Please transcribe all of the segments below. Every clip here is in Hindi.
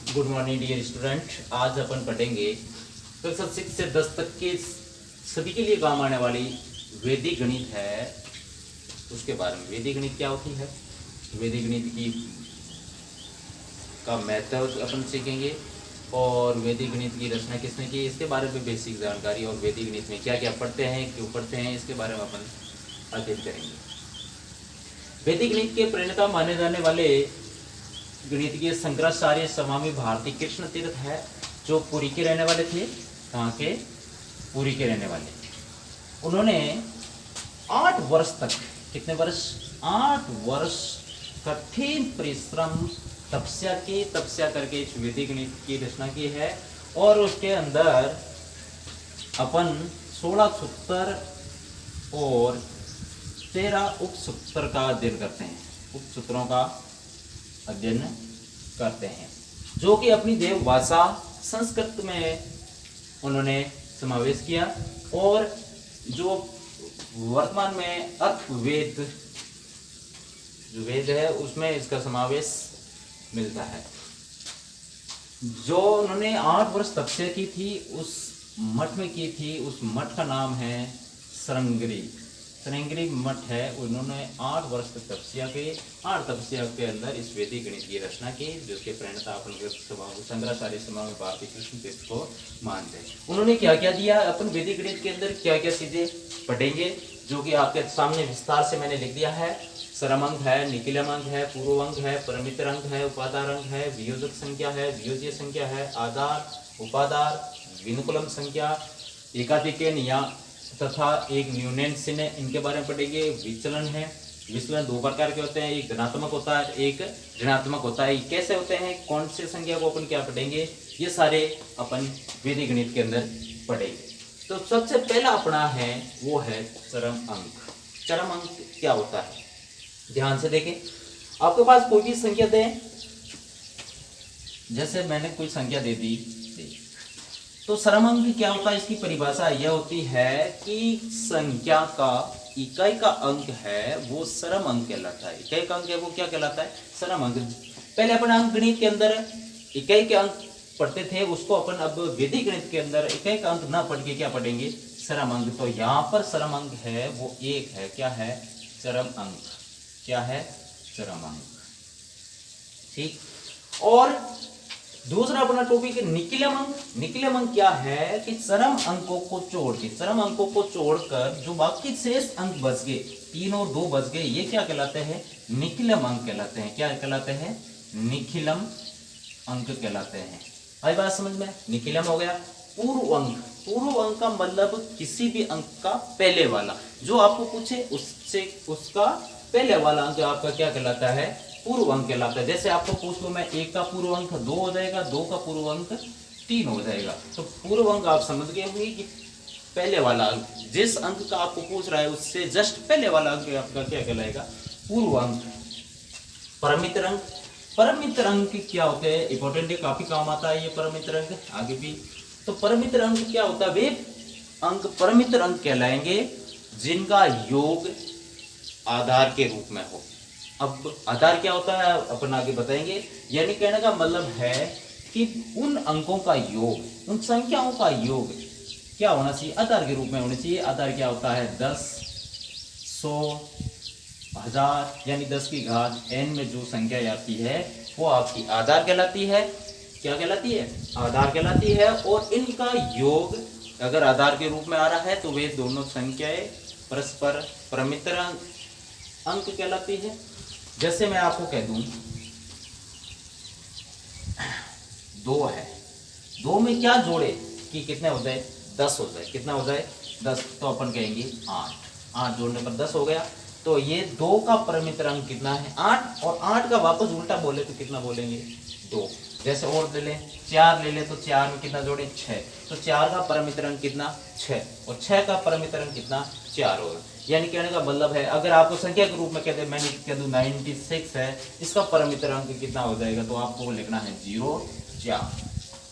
Good morning dear student. आज अपन पढ़ेंगे कक्षा 6 से 10 तक के सभी के लिए काम आने वाली वैदिक गणित है, उसके बारे में। वैदिक गणित क्या होती है, वैदिक गणित की का मेथड अपन सीखेंगे और वैदिक गणित की रचना किसने की, इसके बारे में बेसिक जानकारी और वैदिक गणित में क्या क्या पढ़ते हैं, क्यों पढ़ते हैं, इसके बारे में अपन अध्ययन करेंगे। वैदिक गणित के प्रणेता माने जाने वाले गणितज्ञ शंकराचार्य स्वामी भारती कृष्ण तीर्थ है, जो पुरी के रहने वाले थे। कहाँ के? पुरी के रहने वाले। उन्होंने 8 वर्ष तक, कितने वर्ष? 8 वर्ष कठिन परिश्रम तपस्या करके इस वैदिक गणित की रचना की है। और उसके अंदर अपन 16 सूत्र और 13 उपसूत्र का अध्ययन करते हैं, उपसूत्रों का अध्ययन करते हैं, जो कि अपनी देव भाषा संस्कृत में उन्होंने समावेश किया। और जो वर्तमान में अर्थवेद जो वेद है उसमें इसका समावेश मिलता है। जो उन्होंने 8 वर्ष तपस्या की थी, उस मठ में की थी, उस मठ का नाम है श्रृंगेरी मठ है। उन्होंने 8 वर्ष तक तपस्या की। 8 तपस्या के अंदर इस वैदिक गणित की रचना की, जिसके प्रणेता अपन शंकराचार्य स्वामी भारती कृष्ण तीर्थ को मानते हैं। उन्होंने क्या क्या दिया अपन वैदिक गणित के अंदर, क्या क्या चीजें पढ़ेंगे, जो कि आपके सामने विस्तार से मैंने लिख दिया है। सरम अंक है, निखिलम अंक है, पूर्व अंक है, परमित्र अंक है, उपादार अंक है, वियोजक संख्या है, वियोज्य संख्या है, आधार, उपादार, विनुकुलम संख्या, एकाधिकन या तथा एक न्यूनैन्सिन है, इनके बारे में पढ़ेंगे। विचलन है, विचलन 2 प्रकार के होते हैं, एक धनात्मक होता है, एक ऋणात्मक होता है। कैसे होते हैं, कौन से संख्या को अपन क्या पढ़ेंगे, ये सारे अपन वैदिक गणित के अंदर पढ़ेंगे। तो सबसे पहला अपना है वो है चरम अंक। चरम अंक क्या होता है, ध्यान से देखें। आपके पास कोई भी संख्या दें, जैसे मैंने कोई संख्या दे दी, तो चरम अंक क्या होता है, इसकी परिभाषा यह होती है कि संख्या का इकाई का अंक है वो चरम अंक कहलाता है। इकाई का अंक है वो क्या कहलाता है, चरम अंक। पहले अपन अंक गणित के अंदर इकाई के अंक पढ़ते थे, उसको अपन अब वैदिक गणित के अंदर इकाई का अंक ना पढ़ के क्या पढ़ेंगे, चरम अंक। तो यहाँ पर चरम अंक है वो 1 है। क्या है? चरम अंक। क्या है? चरम अंक। ठीक। और दूसरा अपना टॉपिक है निखिलम अंक। निखिलम अंक क्या है कि चरम अंकों को छोड़कर जो बाकी शेष अंक बच गए, 3 और 2 बच गए, ये क्या कहलाते हैं, निखिलम अंक कहलाते हैं। क्या कहलाते हैं? निखिलम अंक कहलाते हैं। आई बात समझ में? निखिलम हो गया। पूर्व अंक। पूर्व अंक का मतलब किसी भी अंक का पहले वाला, जो आपको पूछे उससे उसका पहले वाला अंक आपका क्या कहलाता है, पूर्व अंक कहलाता है। जैसे आपको पूछ लो मैं 1 का पूर्व अंक 2 हो जाएगा, 2 का पूर्व अंक 3 हो जाएगा। तो पूर्व अंक आप समझ गए होंगे कि पहले वाला अंक, जिस अंक का आपको पूछ रहा है उससे जस्ट पहले वाला अंक आपका क्या कहलाएगा, पूर्व अंक। परमित्र अंक। परमित्र अंक क्या होते हैं, इंपॉर्टेंट है, काफी काम आता है ये परमित्र अंक आगे भी। तो परमित्र अंक क्या होता है, वे अंक परमित्र अंक कहलाएंगे जिनका योग आधार के रूप में हो। अब आधार क्या होता है अपन आगे बताएंगे। यानी कहने का मतलब है कि उन अंकों का योग, उन संख्याओं का योग क्या होना चाहिए, आधार के रूप में होना चाहिए। आधार क्या होता है, 10, 100, 1000, यानी 10 की घात n में जो संख्या आती है वो आपकी आधार कहलाती है। क्या कहलाती है? आधार कहलाती है। और इनका योग अगर आधार के रूप में आ रहा है तो वे दोनों संख्याएं परस्पर परमित्र अंक कहलाती है। जैसे मैं आपको कह दूं 2 है, 2 में क्या जोड़े कि कितने हो जाए, 10 हो जाए। कितना हो जाए, 10। तो अपन कहेंगे 8। 8 जोड़ने पर 10 हो गया। तो ये 2 का परमित्र अंक कितना है, 8। और 8 का वापस उल्टा बोले तो कितना बोलेंगे, 2। जैसे और ले लें 4 ले ले तो 4 में कितना जोड़े, 6। तो 4 का परमित्र अंक कितना, 6। और 6 का परमित्र अंक कितना, 4 होगा। यानी कहने का मतलब है अगर आपको संख्या के रूप में कहते हैं, मैंने कह दूं 96 है, इसका परमित्र अंक कितना हो जाएगा, तो आपको लिखना है 0, 4।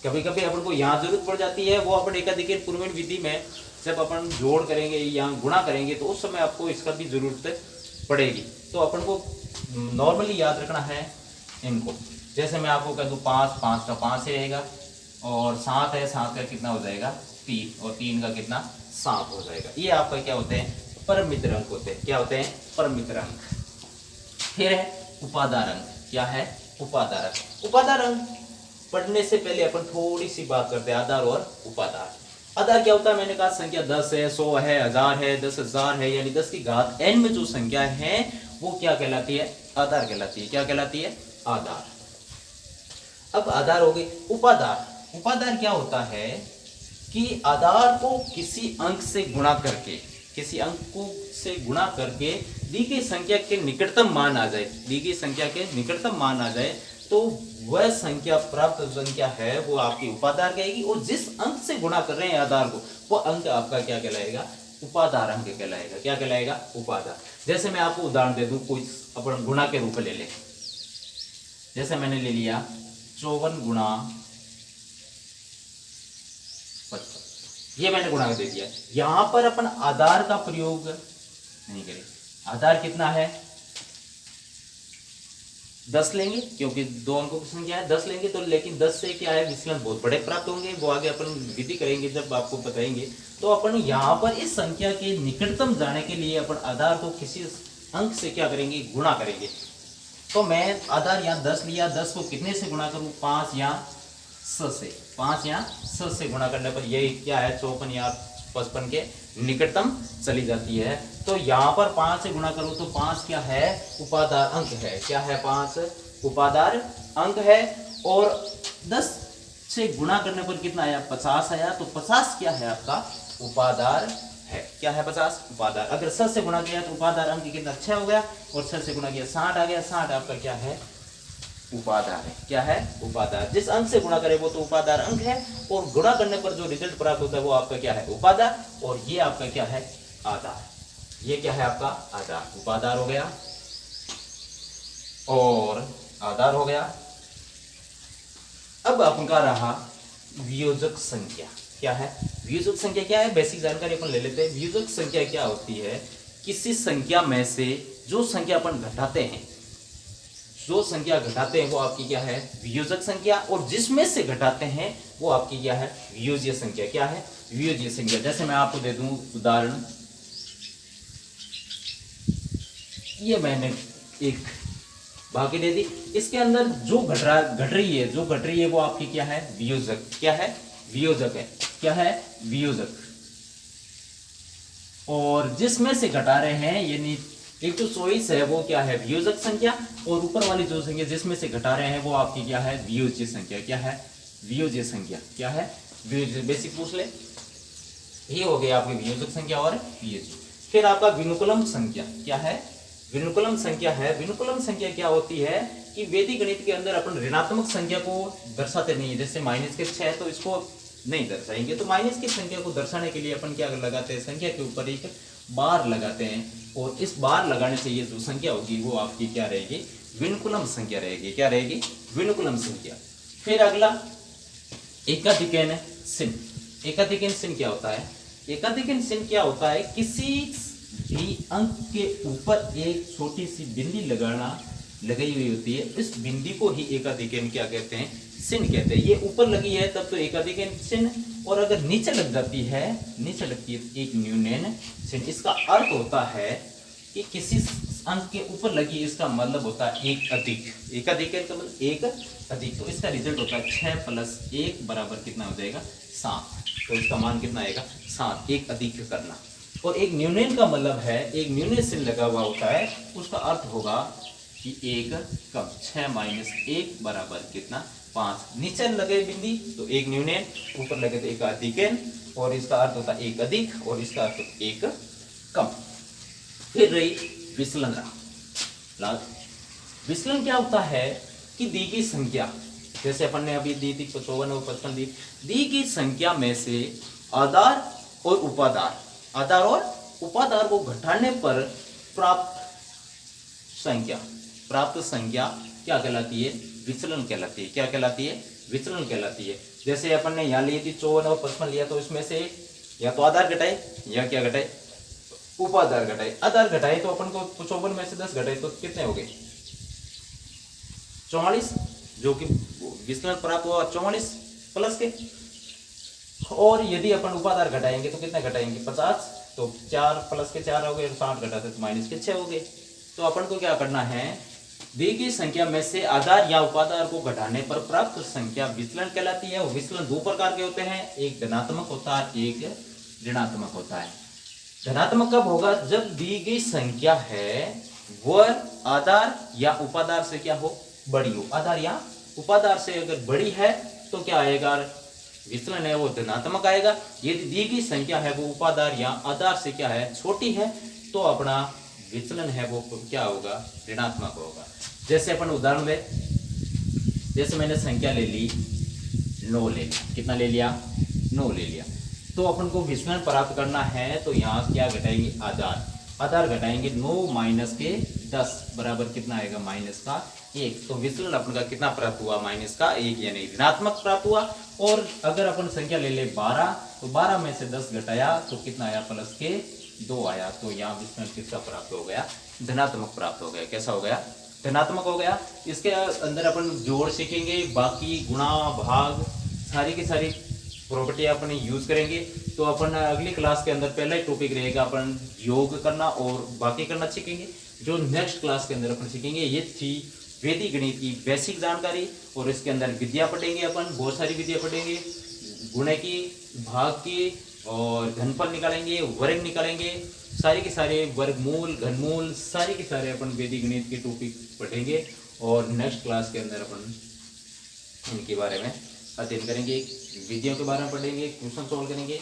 कभी कभी अपन को यहाँ जरूरत पड़ जाती है, वो अपन एकाधिक पूर्वण विधि में जब अपन जोड़ करेंगे या गुणा करेंगे तो उस समय आपको इसका भी जरूरत पड़ेगी। तो अपन को नॉर्मली याद रखना है इनको। जैसे मैं आपको कह दूँ 5, 5 का 5 ही रहेगा, और 7 है, 7 का कितना हो जाएगा 3, और 3 का कितना 7 हो जाएगा। ये आपका क्या होते हैं, परमित्र अंक होते हैं। क्या होते हैं, परमित्र अंक। फिर है उपादार अंक। क्या है, उपादार अंक। उपादार अंक पढ़ने से पहले अपन थोड़ी सी बात करते हैं आधार और उपादार। आधार क्या होता है, मैंने कहा संख्या 10 है, 100 है, 1000 है, 10,000 है, यानी 10 की घात n में जो संख्या है वो क्या कहलाती है, आधार कहलाती है। क्या कहलाती है, आधार। अब आधार हो गई। उपादार, उपादार क्या होता है कि आधार को किसी अंक से गुणा करके, किसी अंक को से गुणा करके दी गई संख्या के निकटतम मान आ जाए, दी गई संख्या के निकटतम मान आ जाए, तो वह संख्या, प्राप्त संख्या है वो आपकी उपादार कहेगी। और जिस अंक से गुणा कर रहे हैं आधार को, वो अंक आपका क्या कहलाएगा, उपादार अंक कहलाएगा। क्या कहलाएगा, उपादार। जैसे मैं आपको उदाहरण दे दूं, कोई अपन गुणा के रूप में ले ले। जैसे मैंने ले लिया 54 गुणा 55, ये मैंने गुणा दे दिया। यहां पर अपन आधार का प्रयोग नहीं करें। आधार कितना है, 10 लेंगे, क्योंकि दो अंकों की संख्या है, 10 लेंगे तो। लेकिन 10 से क्या है, विचलन बहुत बड़े प्राप्त होंगे, वो आगे अपन विधि करेंगे जब आपको बताएंगे। तो अपन यहाँ पर इस संख्या के निकटतम जाने के लिए अपन आधार को किसी अंक से क्या करेंगे, गुणा करेंगे। तो मैं आधार यहाँ 10 लिया, 10 को कितने से गुणा करूँ, 5 या 6 से। 5 या 6 से गुणा करने पर यही क्या है, 54 या 55 के निकटतम चली जाती है। तो यहाँ पर 5 से गुणा करो तो 5 क्या है, उपादार अंक है। क्या है, 5 उपादार अंक है। और 10 से गुणा करने पर कितना आया, 50 आया। तो 50 क्या है, आपका उपादार है। क्या है, 50 उपादार। अगर 6 से गुणा किया तो उपादार अंक कितना, 6 हो गया, और 6 से गुणा किया 60 आ गया। 60 आपका क्या है, उपादार है। क्या है, उपादार। जिस अंक से गुणा करे वो तो उपादार अंक है, और गुणा करने पर जो रिजल्ट प्राप्त होता है वो आपका क्या है, उपादार। और ये आपका क्या है, आधार। ये क्या है, आपका आधार। उपादार हो गया और आधार हो गया। अब आपका रहा वियोजक संख्या। क्या है, वियोजक संख्या क्या है, बेसिक जानकारी अपन ले लेते हैं। वियोजक संख्या क्या होती है, किसी संख्या में से जो संख्या अपन घटाते हैं, जो संख्या घटाते हैं वो आपकी क्या है, वियोजक संख्या। और जिसमें से घटाते हैं वो आपकी क्या है, वियोज्य संख्या। क्या है, वियोज्य संख्या। जैसे मैं आपको दे दूं उदाहरण, ये मैंने एक बाकी दे दी, इसके अंदर जो घट रही है वो आपकी क्या है, वियोजक। क्या है, वियोजक है। क्या है, वियोजक। और जिसमें से घटा रहे हैं, यानी एक जो 24 है वो क्या है, वियोजक संख्या। और ऊपर वाली जो संख्या जिसमें से घटा रहे हैं वो आपकी क्या है, वियोज्य संख्या। क्या है, वियोज्य संख्या। क्या है, वियोज्य। बेसिक पूछ ले, ये हो गया आपकी वियोजक संख्या और वियोज्य। फिर आपका विनुकुलम संख्या। क्या है, विनुकुलम संख्या है। विनुकुलम संख्या क्या होती है कि वैदिक गणित के अंदर अपन ऋणात्मक संख्या को दर्शाते नहीं है। जैसे माइनस के 6 तो इसको नहीं दर्शाएंगे, तो माइनस की संख्या को दर्शाने के लिए अपन क्या लगाते हैं, संख्या के ऊपर एक बार लगाते हैं। और इस बार लगाने से ये जो संख्या होगी वो आपकी क्या रहेगी, विनुकुलम संख्या रहेगी। क्या रहेगी, विनुकुलम संख्या। फिर अगला एकाधिकन चिन्ह। एकाधिकन चिन्ह क्या होता है, एकाधिकन चिन्ह क्या होता है, किसी भी अंक के ऊपर एक छोटी सी बिंदी लगाई हुई होती है। इस बिंदी को ही एकाधिकन क्या कहते हैं, चिन्ह कहते हैं। ये ऊपर लगी है तब तो एकाधिकन चिन्ह, और अगर नीचे लग जाती है, नीचे लगती है एक न्यूनन चिन्ह। इसका अर्थ होता है कि किसी अंक के ऊपर लगी, इसका मतलब होता है एक अधिक। एकाधिकन का मतलब एक अधिक। तो इसका रिजल्ट होता है 6 + 1 बराबर कितना हो जाएगा, 7। तो इसका मान कितना आएगा, 7। एक अधिक करना। और एक न्यूनन का मतलब है, एक न्यूनन चिन्ह लगा हुआ होता है, उसका अर्थ होगा कि एक कम। 6 - 1 बराबर कितना, 5। नीचे लगे बिंदी तो एक न्यूनन, ऊपर लगे तो एक अधिकन, और इसका अर्थ होता है एक अधिक, और इसका अर्थ एक कम। फिर रही विचलन। विचलन क्या होता है कि दी गई संख्या, जैसे अपन ने अभी दी थी 54 और 55 दी गई संख्या में से आधार और उपादार, आधार और उपादार को घटाने पर प्राप्त संख्या क्या कहलाती है, विचलन कहलाती है। क्या कहलाती है, विचलन कहलाती है। जैसे अपन ने यहाँ ली थी 54 और 55 लिया, तो इसमें से या तो आधार घटाए या क्या घटाए, उपादार घटाए। आधार घटाए तो अपन को 54 में से 10 घटाए तो कितने हो गए, 44 जो कि विचलन प्राप्त हुआ 44 प्लस के, और यदि अपन उपादार घटाएंगे तो कितना घटाएंगे 50, तो 4 प्लस के 4 हो गए, 60 घटाते तो माइनस के 6 हो गए। तो अपन को क्या करना है, दी गई संख्या में से आधार या उपादार को घटाने पर प्राप्त संख्या विचलन कहलाती है। वो विचलन दो प्रकार के होते हैं, एक धनात्मक होता है, एक ऋणात्मक होता है। धनात्मक कब होगा, जब दी गई संख्या है वह आधार या उपादार से क्या हो, बड़ी हो। आधार या उपादार से अगर बड़ी है तो क्या आएगा, विचलन है वो धनात्मक आएगा। यदि दी गई संख्या है वो उपादार या आधार से क्या है, छोटी है, तो अपना विचलन है वो क्या होगा, ऋणात्मक होगा। जैसे अपन उदाहरण ले, जैसे मैंने संख्या ले ली 9 ले लिया, कितना ले लिया 9 ले लिया, तो अपन को विचलन प्राप्त करना है तो यहाँ क्या घटाएंगे, आधार, आधार घटाएंगे 9 माइनस के 10 बराबर कितना आएगा, माइनस का 1। तो विचलन अपन का कितना प्राप्त हुआ, माइनस का 1, यानी ऋणात्मक प्राप्त हुआ। और अगर अपन संख्या ले ले 12, तो 12 में से 10 घटाया तो कितना आया, प्लस के 2 आया। तो यहाँ विचलन किसका प्राप्त हो गया, धनात्मक प्राप्त हो गया। कैसा हो गया, धनात्मक हो गया। इसके अंदर अपन जोड़ सीखेंगे, बाकी गुणा भाग सारी की सारी प्रॉपर्टी अपन यूज करेंगे। तो अपन अगली क्लास के अंदर पहला ही टॉपिक रहेगा अपन योग करना और बाकी करना सीखेंगे। जो नेक्स्ट क्लास के अंदर अपन सीखेंगे ये थी वैदिक गणित की बेसिक जानकारी, और इसके अंदर विद्या पढ़ेंगे अपन, बहुत सारी विद्या पढ़ेंगे, गुणे की, भाग की, और घनफल निकालेंगे, वर्ग निकालेंगे, सारे के सारे वर्गमूल, घनमूल, सारे के सारे अपन वैदिक गणित के टॉपिक पढ़ेंगे। और नेक्स्ट क्लास के अंदर अपन इनके बारे में अध्ययन करेंगे, विधियों के बारे में पढ़ेंगे, क्वेश्चन सॉल्व करेंगे।